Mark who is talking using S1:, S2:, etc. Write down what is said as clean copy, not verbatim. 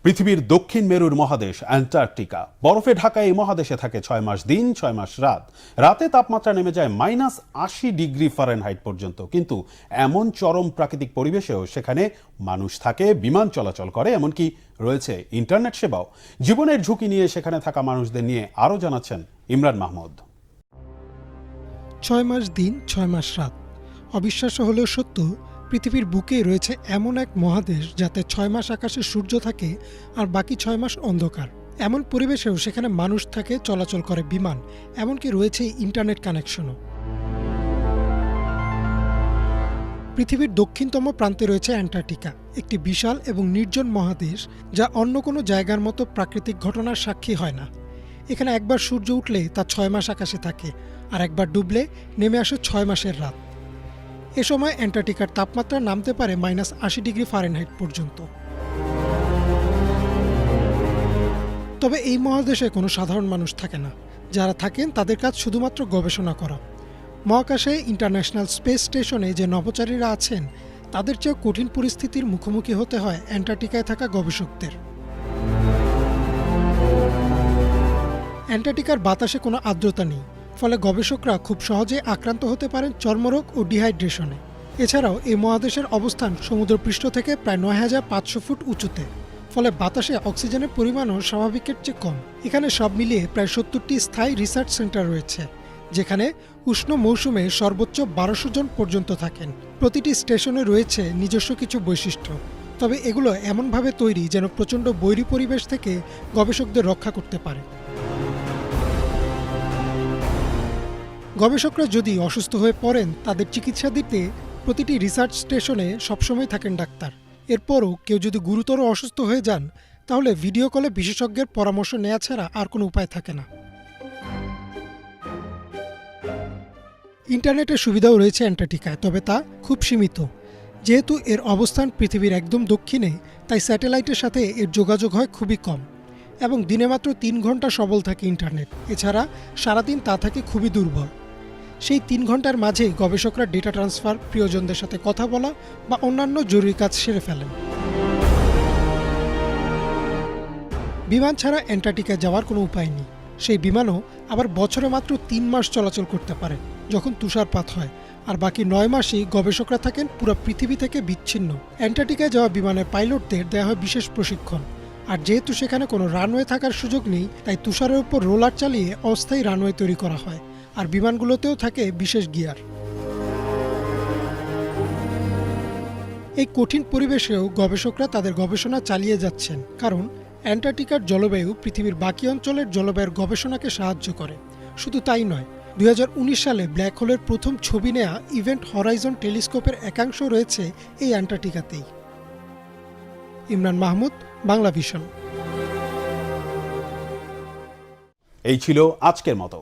S1: পৃথিবীর দক্ষিণ মেরুর মহাদেশ অ্যান্টার্কটিকা। বরফে ঢাকা এই মহাদেশে থাকে 6 মাস দিন 6 মাস রাত। রাতে তাপমাত্রা নেমে যায় -80 ডিগ্রি ফারেনহাইট পর্যন্ত। কিন্তু এমন চরম প্রাকৃতিক পরিবেশেও সেখানে মানুষ থাকে, বিমান চলাচল করে, এমনকি রয়েছে ইন্টারনেট সেবাও। জীবনের ঝুঁকি নিয়ে সেখানে থাকা মানুষদের নিয়ে আরও জানাচ্ছেন ইমরান মাহমুদ।
S2: 6 মাস দিন 6 মাস রাত। অবিশ্বাস্য হলেও সত্য, পৃথিবীর বুকে রয়েছে এমন এক মহাদেশ যাতে 6 মাস আকাশে সূর্য থাকে আর বাকি 6 মাস অন্ধকার। এমন পরিবেশেও সেখানে মানুষ থাকে, চলাচল করে বিমান, এমনকি রয়েছে ইন্টারনেট কানেকশনও। পৃথিবীর দক্ষিণতম প্রান্তে রয়েছে অ্যান্টার্কটিকা, একটি বিশাল এবং নির্জন মহাদেশ যা অন্য কোনো জায়গার মতো প্রাকৃতিক ঘটনার সাক্ষী হয় না। এখানে একবার সূর্য উঠলে তা 6 মাস আকাশে থাকে, আর একবার ডুবলে নেমে আসে 6 মাসের রাত। এ সময় অ্যান্টার্কটিকার তাপমাত্রা নামতে পারে -80 ডিগ্রি ফারেনহাইট পর্যন্ত। তবে এই মহাদেশে কোনো সাধারণ মানুষ থাকে না। যারা থাকেন তাদের কাজ শুধুমাত্র গবেষণা করা। মহাকাশে ইন্টারন্যাশনাল স্পেস স্টেশনে যে নভোচারীরা আছেন তাদের চেয়েও কঠিন পরিস্থিতির মুখোমুখি হতে হয় অ্যান্টার্কটিকায় থাকা গবেষকদের। অ্যান্টার্কটিকার বাতাসে কোনো আর্দ্রতা নেই, ফলে গবেষকরা খুব সহজে আক্রান্ত হতে পারেন চর্মরোগ ও ডিহাইড্রেশনে। এছাড়াও এই মহাদেশের অবস্থান সমুদ্রপৃষ্ঠ থেকে প্রায় ৯,৫০০ ফুট উঁচুতে, ফলে বাতাসে অক্সিজেনের পরিমাণও স্বাভাবিকের চেয়ে কম। এখানে সব মিলিয়ে প্রায় ৭০টি স্থায়ী রিসার্চ সেন্টার রয়েছে, যেখানে উষ্ণ মৌসুমে সর্বোচ্চ ১২০০ জন পর্যন্ত থাকেন। প্রতিটি স্টেশনে রয়েছে নিজস্ব কিছু বৈশিষ্ট্য, তবে এগুলো এমনভাবে তৈরি যেন প্রচণ্ড বৈরী পরিবেশ থেকে গবেষকদের রক্ষা করতে পারে। গবেষকরা যদি অসুস্থ হয়ে পড়েন, তাদের চিকিৎসা দিতে প্রতিটি রিসার্চ স্টেশনে সবসময় থাকেন ডাক্তার। এরপরও কেউ যদি গুরুতর অসুস্থ হয়ে যান, তাহলে ভিডিও কলে বিশেষজ্ঞের পরামর্শ নেওয়া ছাড়া আর কোনো উপায় থাকে না। ইন্টারনেটের সুবিধাও রয়েছে অ্যান্টার্কটিকায়, তবে তা খুব সীমিত। যেহেতু এর অবস্থান পৃথিবীর একদম দক্ষিণে, তাই স্যাটেলাইটের সাথে এর যোগাযোগ হয় খুবই কম, এবং দিনে মাত্র ৩ ঘন্টা সবল থাকে ইন্টারনেট। এছাড়া সারাদিন তা থাকে খুবই দুর্বল। সেই ৩ ঘন্টার মাঝে গবেষকরা ডেটা ট্রান্সফার, প্রিয়জনদের সাথে কথা বলা বা অন্যান্য জরুরি কাজ সেরে ফেলেন। বিমান ছাড়া অ্যান্টার্কটিকায় যাওয়ার কোনো উপায় নেই। সেই বিমানও আবার বছরে মাত্র ৩ মাস চলাচল করতে পারে, যখন তুষারপাত হয়, আর বাকি ৯ মাসেই গবেষকরা থাকেন পুরো পৃথিবী থেকে বিচ্ছিন্ন। অ্যান্টার্কটিকায় যাওয়া বিমানের পাইলটদের দেওয়া হয় বিশেষ প্রশিক্ষণ, আর যেহেতু সেখানে কোনো রানওয়ে থাকার সুযোগ নেই, তাই তুষারের উপর রোলার চালিয়ে অস্থায়ী রানওয়ে তৈরি করা হয়, আর বিমানগুলোতেও থাকে বিশেষ গিয়ার। এই কঠিন পরিবেশেও গবেষকরা তাদের গবেষণা চালিয়ে যাচ্ছেন, কারণ অ্যান্টার্কটিকার জলবায়ু পৃথিবীর বাকি অঞ্চলের জলবায়ুর গবেষণাকে সাহায্য করে। শুধু তাই নয়, ২০১৯ সালে ব্ল্যাক হোলের প্রথম ছবি নেয়া ইভেন্ট হরাইজন টেলিস্কোপের একাংশ রয়েছে এই অ্যান্টার্কটিকাতেই। ইমরান মাহমুদ, বাংলা ভিশন।
S1: এই ছিল আজকের মতো।